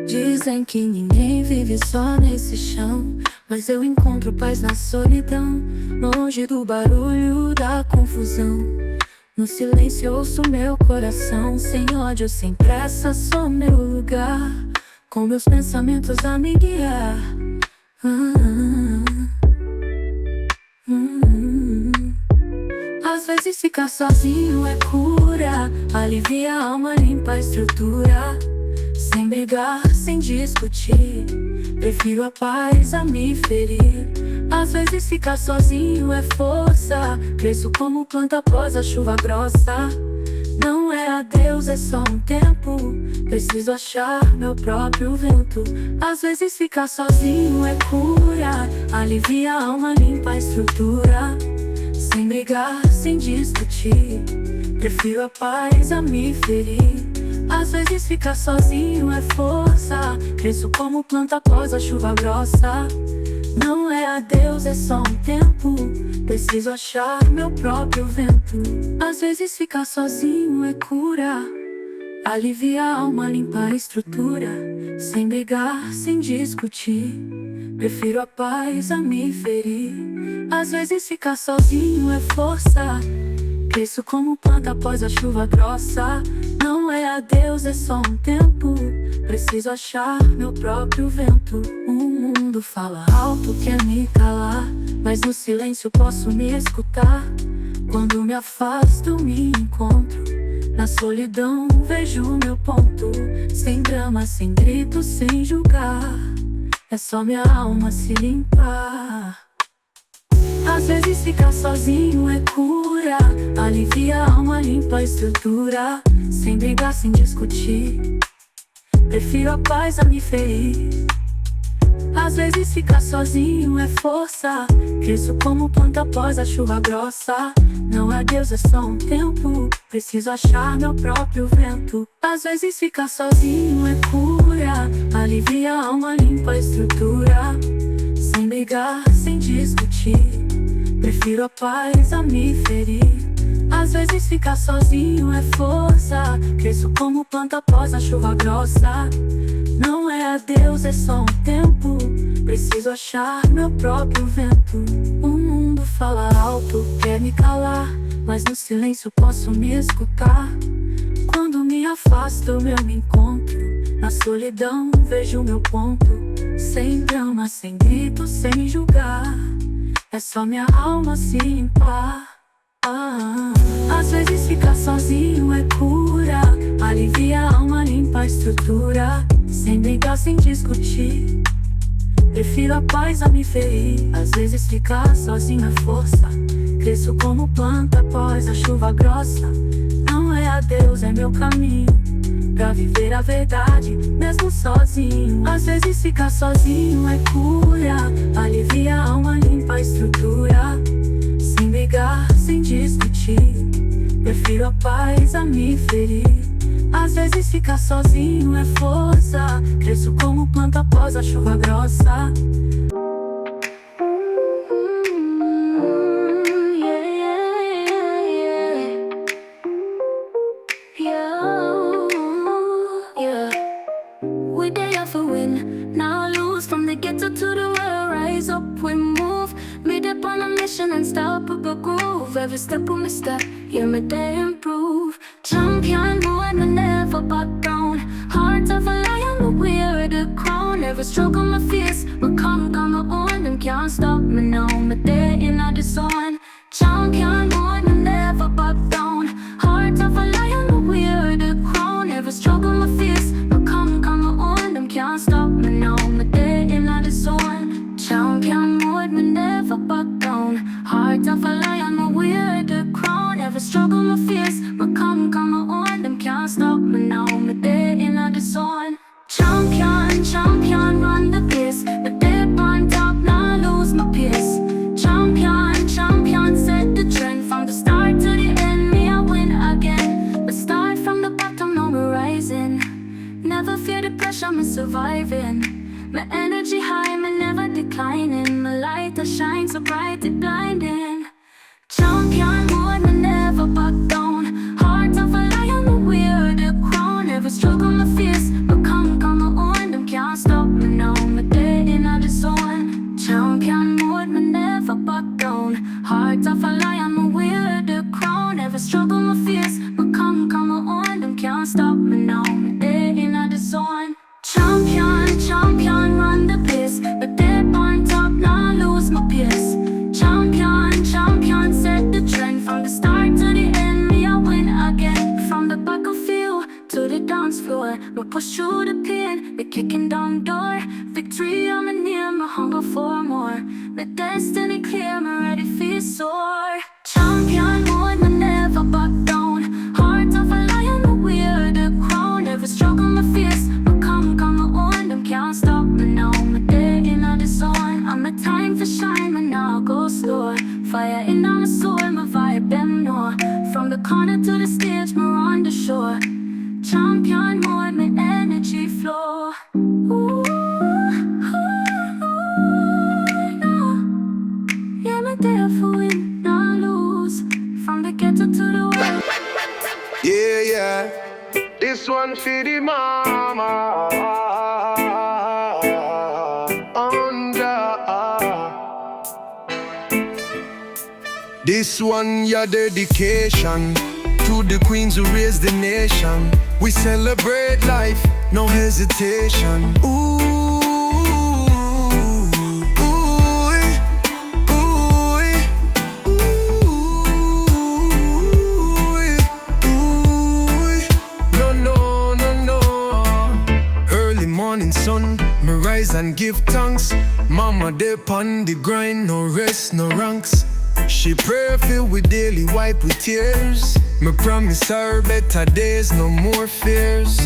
Dizem que ninguém vive só nesse chão, mas eu encontro paz na solidão, longe do barulho da confusão. No silêncio ouço meu coração, sem ódio, sem pressa, sou meu lugar, com meus pensamentos a me guiar. Às vezes ficar sozinho é cura, alivia a alma, limpa a estrutura. Sem brigar, sem discutir, prefiro a paz a me ferir. Às vezes ficar sozinho é força, cresço como planta após a chuva grossa. Não é adeus, é só um tempo, preciso achar meu próprio vento. Às vezes ficar sozinho é cura, alivia a alma, limpa a estrutura. Sem brigar, sem discutir, prefiro a paz a me ferir. Às vezes ficar sozinho é força, cresço como planta após a chuva grossa. Não é adeus, é só um tempo, preciso achar meu próprio vento. Às vezes ficar sozinho é cura, alivia a alma, limpa a estrutura. Sem brigar, sem discutir, prefiro a paz a me ferir. Às vezes ficar sozinho é força, cresço como planta após a chuva grossa. Não é adeus, é só um tempo, preciso achar meu próprio vento. O mundo fala alto, quer me calar, mas no silêncio posso me escutar. Quando me afasto, me encontro, na solidão vejo meu ponto. Sem drama, sem grito, sem julgar, é só minha alma se limpar. Às vezes ficar sozinho é cura, alivia a alma, limpa a estrutura. Sem brigar, sem discutir, prefiro a paz a me ferir. Às vezes ficar sozinho é força, cresço como planta após a chuva grossa. Não é adeus, é só um tempo, preciso achar meu próprio vento. Às vezes ficar sozinho é cura, alivia a alma, limpa a estrutura. Sem brigar, sem discutir, prefiro a paz a me ferir. Às vezes ficar sozinho é força, cresço como planta após a chuva grossa. Não é adeus, é só um tempo, preciso achar meu próprio vento. O mundo fala alto, quer me calar, mas no silêncio posso me escutar. Quando me afasto, eu me encontro, na solidão vejo meu ponto. Sem drama, sem grito, sem julgar, é só minha alma se limpar. Às vezes ficar sozinho é cura, alivia a alma, limpa a estrutura. Sem brigar, sem discutir, prefiro a paz a me ferir. Às vezes ficar sozinho é força, cresço como planta após a chuva grossa. Não é adeus, é meu caminho, pra viver a verdade, mesmo sozinho. Às vezes ficar sozinho é cura, alivia a alma, limpa a estrutura. Sem brigar, sem discutir, prefiro a paz a me ferir. Às vezes ficar sozinho é força, cresço como planta após a chuva grossa. We day off a win, now lose. From the ghetto to the world, rise up, we move. Made up on a mission, unstoppable groove. Every step we misstep, yeah, me day improve. Champion, boy, me never back down. Heart of a lion, but wear the crown. Never struggle my fears, but come on my own. Them can't stop me now, me day in the sun. Champion, boy, me never back down. Heart of a lion, but wear the crown. Never struggle my fears, but come on my own. Them can't stop me now, me day in the sun. Champion mode, me never back down. Heart of a lion, me wear the crown. Never struggle my fears, but come on. Them can't stop me now, me day in the sun. Champion, champion, run the pace. The dead on top, now lose my pace. Champion, champion, set the trend. From the start to the end, me I win again. But start from the bottom, now me rising. Never fear the pressure, me surviving. My energy high, me never declining. My light that shines so bright it blinding. Champion mode, me never back down. Heart of a lion, me wear the crown. Never struggle, my fierce, but come on, them can't stop me now. My day in the zone. Champion mode, me never back down. Heart of a lion, me wear the crown. Never struggle, my fierce, but come on, them can't stop me now. My day in the zone. Champion, run the place. But dead on top, now lose my pace. Champion, set the trend. From the start to the end, me I win again. From the battlefield to the dance floor, we push through the pain, we kicking down door. Victory, I'm near, my hunger for more. The destiny clear, me ready for soar. Champion mode, me never back down. Heart of a lion, me wear the crown. Never struggle, my fears, but come on, them can't stop me now. My day in the zone, I'm a time for shine, me now go slow. Fire in on my soul, my vibe, them know. From the corner to the stage, me on the shore. Champion mode, my energy flow. Ooh, no. Yeah, me there for win, not lose. From the ghetto to the world. Yeah. This one for the mama. This one your dedication to the queens who raised the nation. We celebrate life, no hesitation. Ooh, no. Early morning sun, me rise and give thanks. Mama dey pon the grind, no rest, no ranks. She pray filled with daily wipe with tears. Me promise her better days, no more fears.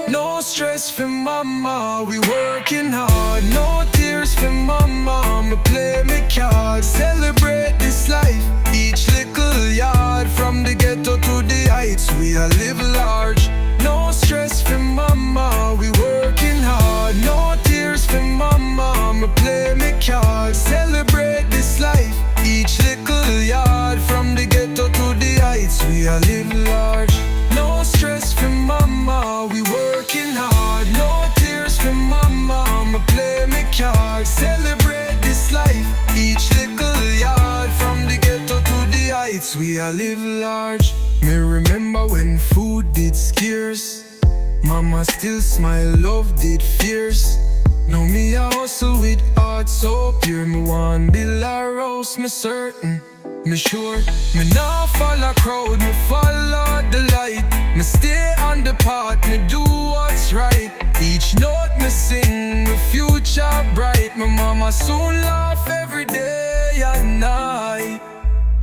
No stress for mama, we working hard. No tears for mama, me play me cards. Celebrate this life, each little yard. From the ghetto to the heights, we a live large. No stress for mama, we working hard. No tears for mama, me play me cards. Celebrate this life, each little yard. From the ghetto to the heights, we a live large. No stress for mama, we working hard. No tears for mama, me play me cards. Celebrate this life, each little yard. From the ghetto to the heights, we a live large. Me remember when food did scarce. Mama still smile, love did fierce. Now me a hustle with heart so pure. Me want build a house, me certain, me sure. Me nah follow crowd, me follow the light. Me stay on the path, me do what's right. Each note me sing, my future bright. My mama soon laugh every day and night.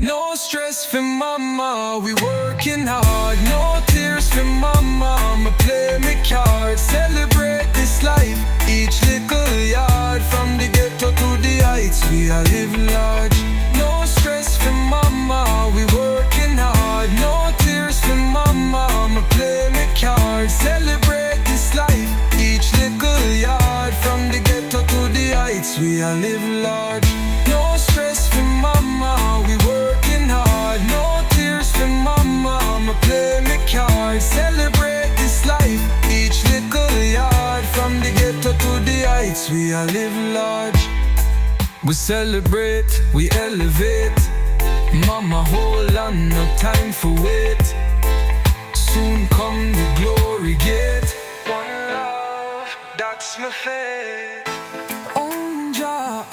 No stress for mama, we working hard. No tears for mama, me play me cards. Celebrate this life, each little yard. From the ghetto to the heights, we a live large. No stress for mama, we working hard. No tears for mama, me play me cards. Celebrate this life, each little yard. From the ghetto to the heights, we a live large. No stress for mama, we working hard. No tears for mama, me play me cards. Celebrate this life, each little yard. From the ghetto to the heights, we a live large. We celebrate, we elevate. Mama hold on, no time for wait. Soon come the glory gate. One love, that's my fate. Oh, Jah.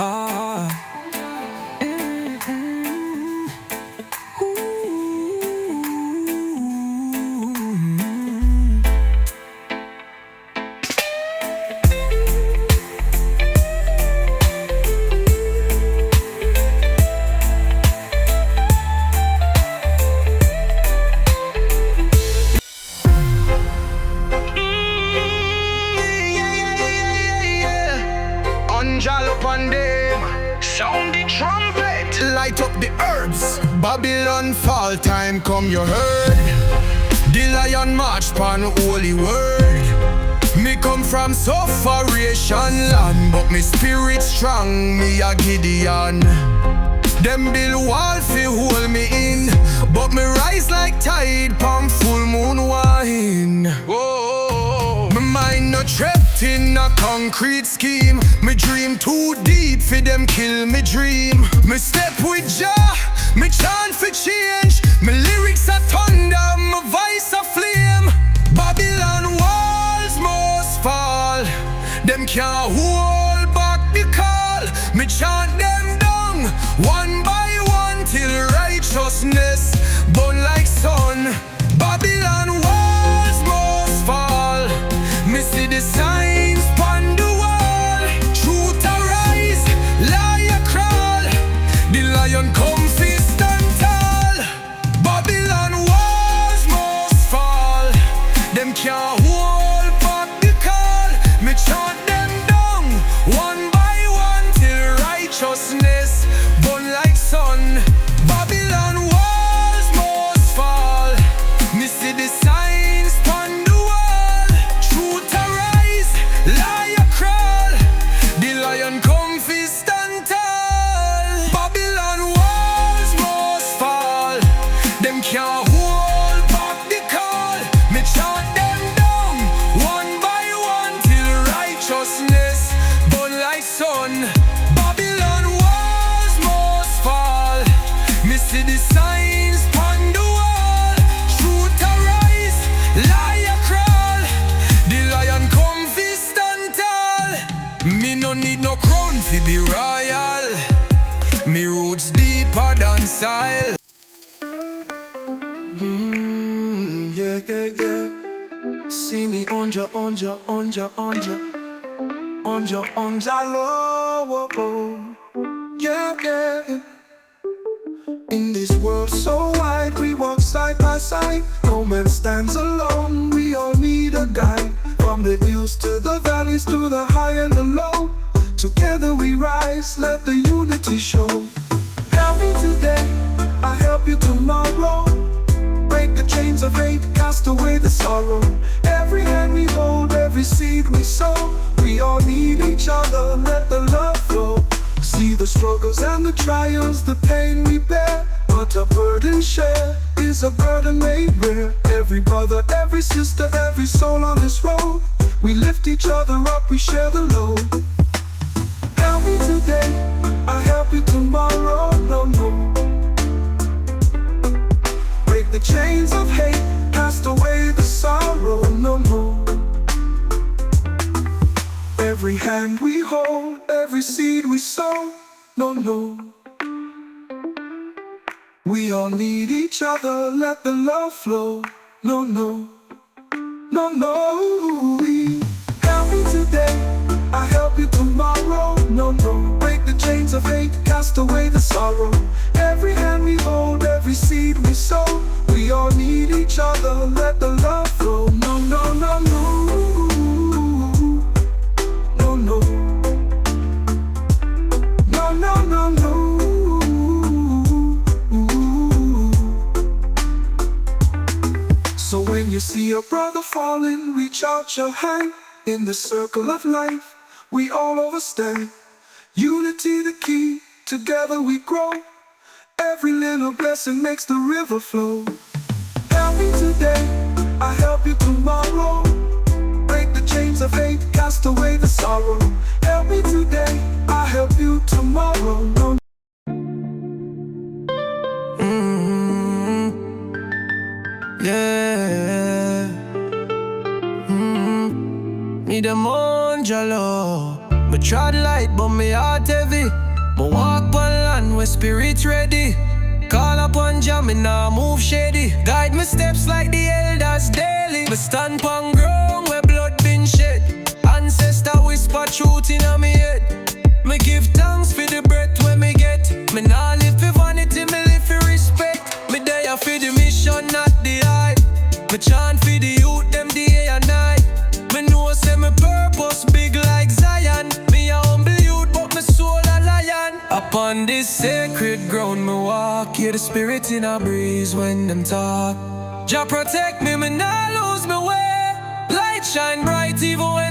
Sound the trumpet, light up the herbs. Babylon fall time come, you heard. The lion march pan holy word. Me come from sufferation land, but me spirit strong, me a Gideon. Them build wall fi hold me in, but me rise like tide palm full moon wine. Whoa, my mind not trapped in a concrete scheme. Me dream too deep for them kill me dream. Me step with Jah, me chant for change. Me lyrics are thunder, my voice a flame. Babylon walls must fall. Them can't hold back the call. Me chant them down one by one till righteousness burn like sun. Babylon walls must fall. Me see the signs pon the wall. Truth arise, liar crawl. The lion come fi stand tall. Babylon walls must fall. Them can't hold back the call. Me chant them down one by one till righteousness burn like sun. Babylon walls must fall. Me see the signs pon the wall. Truth arise, liar crawl. The lion come fi stand tall. Babylon walls must fall. Them can't hold back the call. Me chant them down one by one till righteousness burn like sun. Babylon walls must fall. Me see the signs pon the wall. Truth arise, liar crawl. The lion come fi stand tall. Me no need no crown fi be royal. Me roots deeper than soil. Yeah, yeah, yeah. See me onja low. Yeah, yeah. In this world so wide, we walk side by side. No man stands alone, we all need a guide. From the hills to the valleys, to the high and the low. Together we rise, let the unity show. Help me today, I help you tomorrow. Break the chains of hate, cast away the sorrow. Every hand we hold, every seed we sow. We all need each other, let the love flow. See the struggles and the trials, the pain we bear. But a burden shared is a burden made rare. Every brother, every sister, every soul on this road. We lift each other up, we share the load. Help me today, I help you tomorrow. No, no. Break the chains of hate, cast away the sorrow. No, no. Every hand we hold, every seed we sow. No, no. We all need each other, let the love flow. No, no. No, no. Help me today, I help you tomorrow. No, no. Break the chains of hate, cast away the sorrow. Every hand we hold, every seed we sow. We all need each other, let the love flow. No, no, no, no. No, no. No, no, no, no. So when you see a brother falling, reach out your hand. In the circle of life, we all overstand. Unity the key, together we grow. Every little blessing makes the river flow. Help me today, I help you tomorrow. Break the chains of hate, cast away the sorrow. Help me today, I help you tomorrow. No. Yeah. Me the monjalo. Me trod light but me heart heavy. Me walk on land where spirit ready. Call upon Jah, me nah move shady. Guide my steps like the elders daily. Me stand pon ground where blood been shed. Ancestor whisper truth in me head. Me give thanks for the breath when me get. Me nah live for vanity, me live for respect. Me there for the mission, not the hype. Me chant for the youth, them day and night. Me know say me purpose big like Zion. Me a humble youth, but me soul a lion. Upon this sacred ground me walk. Hear the spirit in a breeze when them talk. Jah protect me, me nah lose me way. Light shine bright even when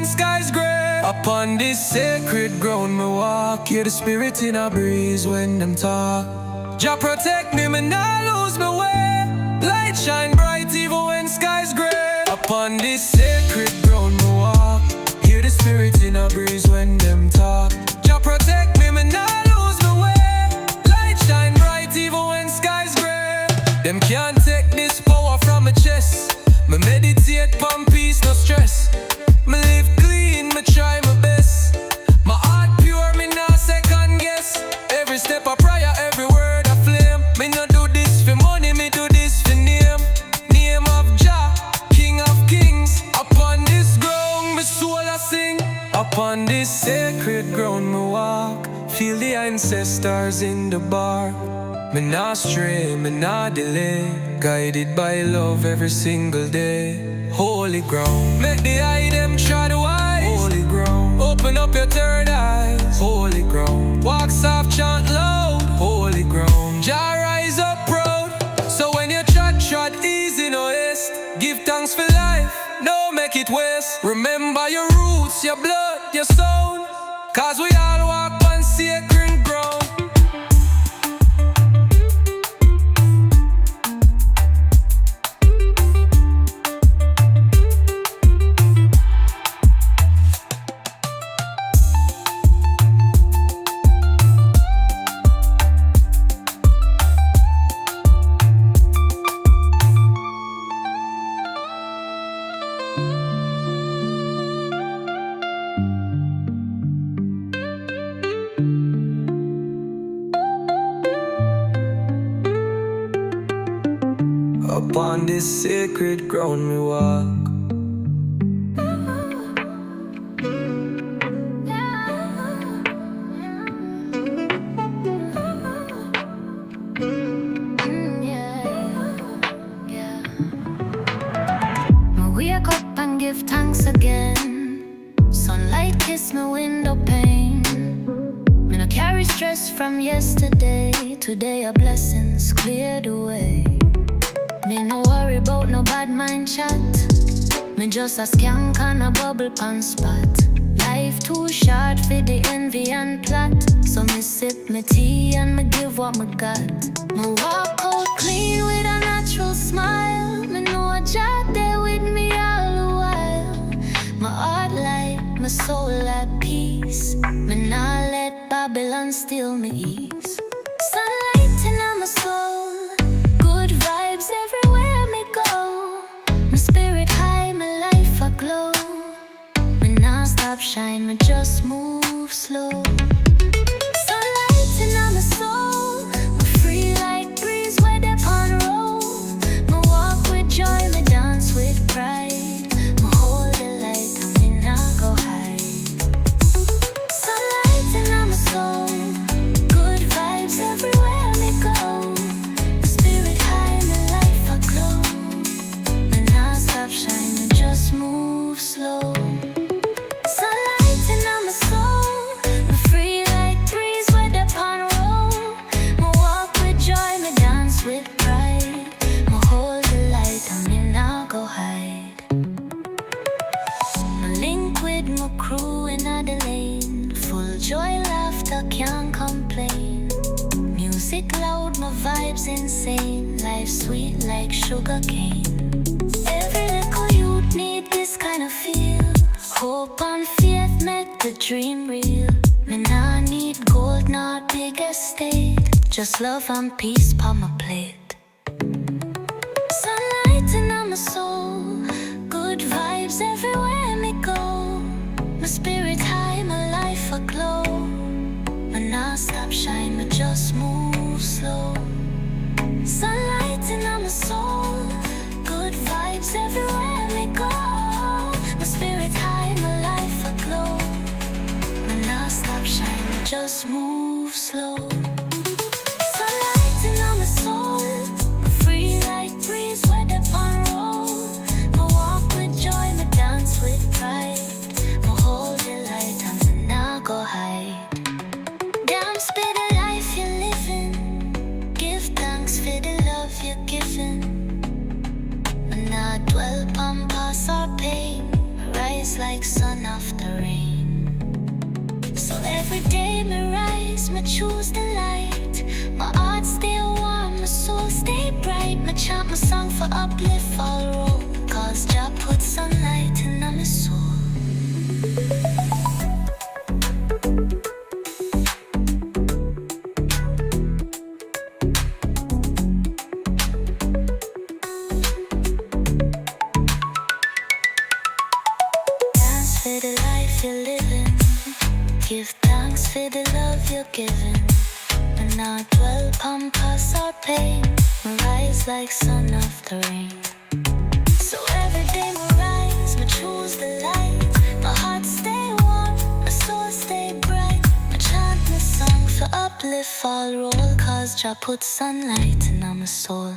Upon this sacred ground me walk, hear the spirit in a breeze when them talk. Jah protect me, me nah lose my way. Light shine bright even when skies gray. Upon this sacred ground me walk, hear the spirit in a breeze when them talk. Jah protect me, me nah lose my way. Light shine bright even when skies gray. Them can't take this power from my chest. Me meditate pon peace, no stress. Me live clean, me try my best. My heart pure, me nah second guess. Every step a prayer, every word a flame. Me no do this for money, me do this for name. Name of Jah, King of Kings. Upon this ground, me soul a sing. Upon this sacred ground, me walk. Feel the ancestors in the bar. Me nah stray, me nah delay. Guided by love every single day. Holy ground, make the eye them try to wise. Holy ground, open up your third eyes. Holy ground, walk soft, chant loud. Holy ground, Jah rise up proud. So when you trot easy, no haste. Give thanks for life, no make it waste. Remember your roots, your blood, your soul. Cause we all walk on sacred ground. Upon this sacred ground we walk. I wake up and give thanks again. Sunlight kiss my window pane. Me no carry stress from yesterday. Today a blessings cleared away. Me no worry about no bad mind chat. Me just a skank and a bubble pan spot. Life too short for the envy and plot. So me sip me tea and me give what me got. Me walk out clean with a natural smile. Me know a Jah there with me all the while. My heart light, my soul at peace. Me nah let Babylon steal me ease. Sunlight in my soul. Good vibes everywhere me go. My spirit high, my life aglow. Me nah stop shine, me just move slow. Sunlight in my soul. Me free like breeze where they on roll. Me walk with joy, me dance with pride. Me hold the light and me nah go hide. Sunlight in my soul. Good vibes everywhere me go. Shine and just move slow. Sunlight in my soul. I'm free like breeze where the pond roll. Me walk with joy, me dance with pride. Me hold the light and me now go hide. Me link with my crew in the lane. Full joy, laughter, can't complain. Music loud, my vibes insane. Life sweet like sugar cane. Every little youth need this kind of feel. Hope and faith make the dream real. Me nah need gold, not big estate. Just love and peace on my plate. Sunlight in my soul. Good vibes everywhere me go. My spirit high, my life aglow. Me nah stop shine, me just move slow. Sunlight in my soul. Good vibes everywhere we go. My spirit high, my life aglow. Me nah stop shine, just move slow. Sunlight in my soul. Free like breeze where the pond roll. Me walk with joy, me dance with pride. Me hold the light and me nah go hide. Damn, spit the life you're living. Give thanks for the love you're giving. Dwell upon past our pain, rise like sun after rain. rise, me choose the light. My heart stay warm, my soul stay bright. Me chant my song for uplift all road, cause Jah put sunlight in my soul. Dance for the life you're living. Give thanks for the love you're giving. And not dwell upon past or pain. We rise like sun after rain. So every day we rise, we choose the light. My heart stay warm, my soul stay bright. I chant my song for uplift all roll, cause Jah put sunlight in my soul.